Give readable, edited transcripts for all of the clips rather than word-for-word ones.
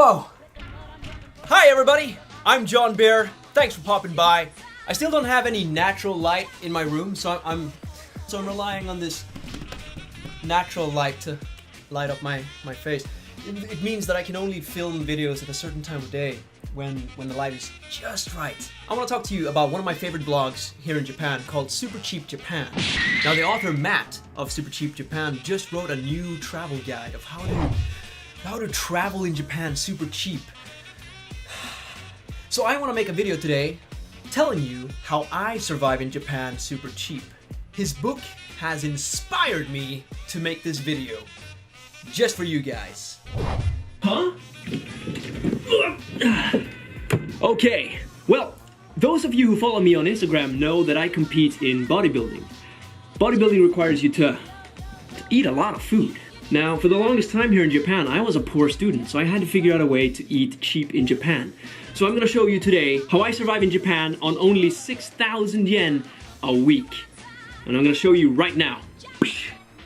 Whoa! Hi everybody, I'm John Bear. Thanks for popping by. I still don't have any natural light in my room, so I'm relying on this natural light to light up my face. It means that I can only film videos at a certain time of day when the light is just right. I want to talk to you about one of my favorite blogs here in Japan called Super Cheap Japan. Now the author Matt of Super Cheap Japan just wrote a new travel guide of how to travel in Japan super cheap. So I want to make a video today telling you how I survive in Japan super cheap. His book has inspired me to make this video just for you guys. Huh? Okay, well, those of you who follow me on Instagram know that I compete in bodybuilding. Bodybuilding requires you to eat a lot of food. Now, for the longest time here in Japan, I was a poor student, so I had to figure out a way to eat cheap in Japan. So I'm gonna show you today how I survive in Japan on only 6,000 yen a week. And I'm gonna show you right now.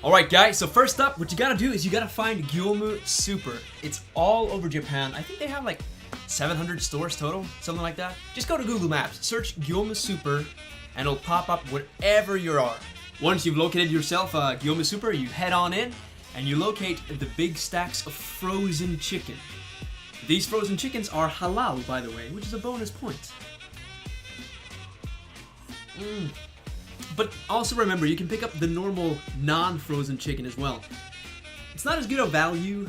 Alright guys, so first up, what you gotta do is you gotta find Gyomu Super. It's all over Japan. I think they have like 700 stores total, something like that. Just go to Google Maps, search Gyomu Super, and it'll pop up wherever you are. Once you've located yourself a Gyomu Super, you head on in, and you locate the big stacks of frozen chicken. These frozen chickens are halal, by the way, which is a bonus point. But also remember, you can pick up the normal non-frozen chicken as well. It's not as good a value.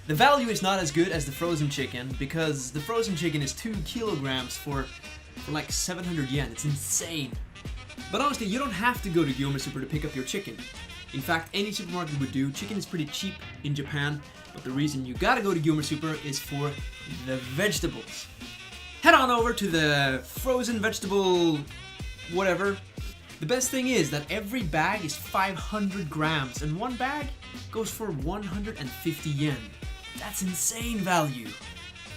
The value is not as good as the frozen chicken because the frozen chicken is 2 kilograms for like 700 yen. It's insane. But honestly, you don't have to go to Gyomu Super to pick up your chicken. In fact, any supermarket would do. Chicken is pretty cheap in Japan, but the reason you gotta go to Gyomu Super is for the vegetables. Head on over to the frozen vegetable whatever. The best thing is that every bag is 500 grams, and one bag goes for 150 yen. That's insane value.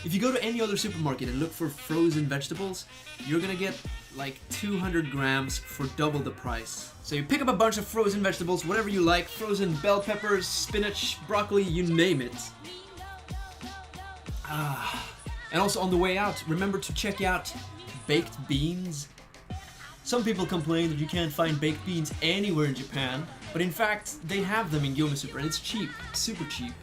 If you go to any other supermarket and look for frozen vegetables, you're gonna get like 200 grams for double the price. So you pick up a bunch of frozen vegetables, whatever you like, frozen bell peppers, spinach, broccoli, you name it. And also on the way out, remember to check out baked beans. Some people complain that you can't find baked beans anywhere in Japan, but in fact, they have them in Gyomu Super and it's cheap, super cheap.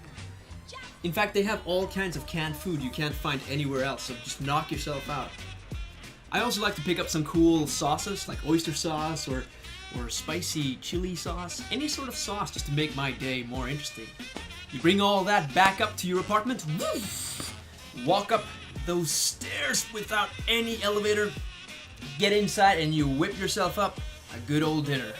In fact, they have all kinds of canned food you can't find anywhere else, so just knock yourself out. I also like to pick up some cool sauces, like oyster sauce or spicy chili sauce, any sort of sauce just to make my day more interesting. You bring all that back up to your apartment, walk up those stairs without any elevator, get inside and you whip yourself up a good old dinner.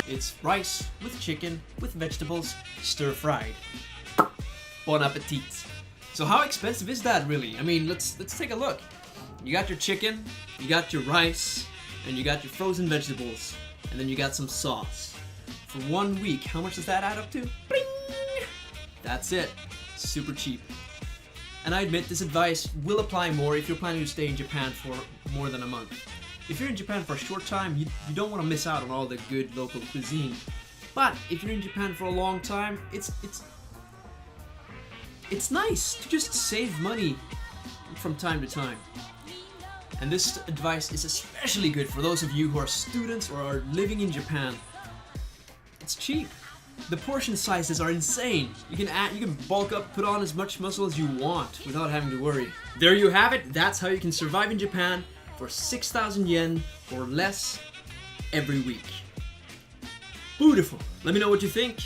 It's rice with chicken with vegetables stir-fried. Bon appetit. So how expensive is that really? I mean, let's take a look. You got your chicken, you got your rice, and you got your frozen vegetables, and then you got some sauce. For 1 week, how much does that add up to? Bling! That's it. Super cheap. And I admit this advice will apply more if you're planning to stay in Japan for more than a month. If you're in Japan for a short time, you don't want to miss out on all the good local cuisine. But if you're in Japan for a long time, it's nice to just save money from time to time. And this advice is especially good for those of you who are students or are living in Japan. It's cheap. The portion sizes are insane. You can bulk up, put on as much muscle as you want without having to worry. There you have it. That's how you can survive in Japan for 6,000 yen or less every week. Beautiful. Let me know what you think.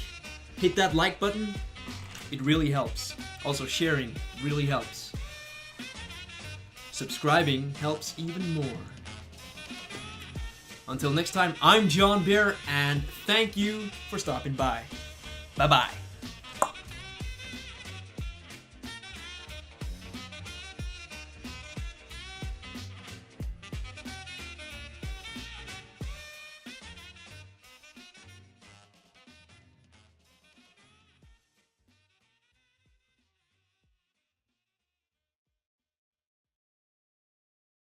Hit that like button. It really helps. Also, sharing really helps. Subscribing helps even more. Until next time, I'm John Bear, and thank you for stopping by. Bye-bye.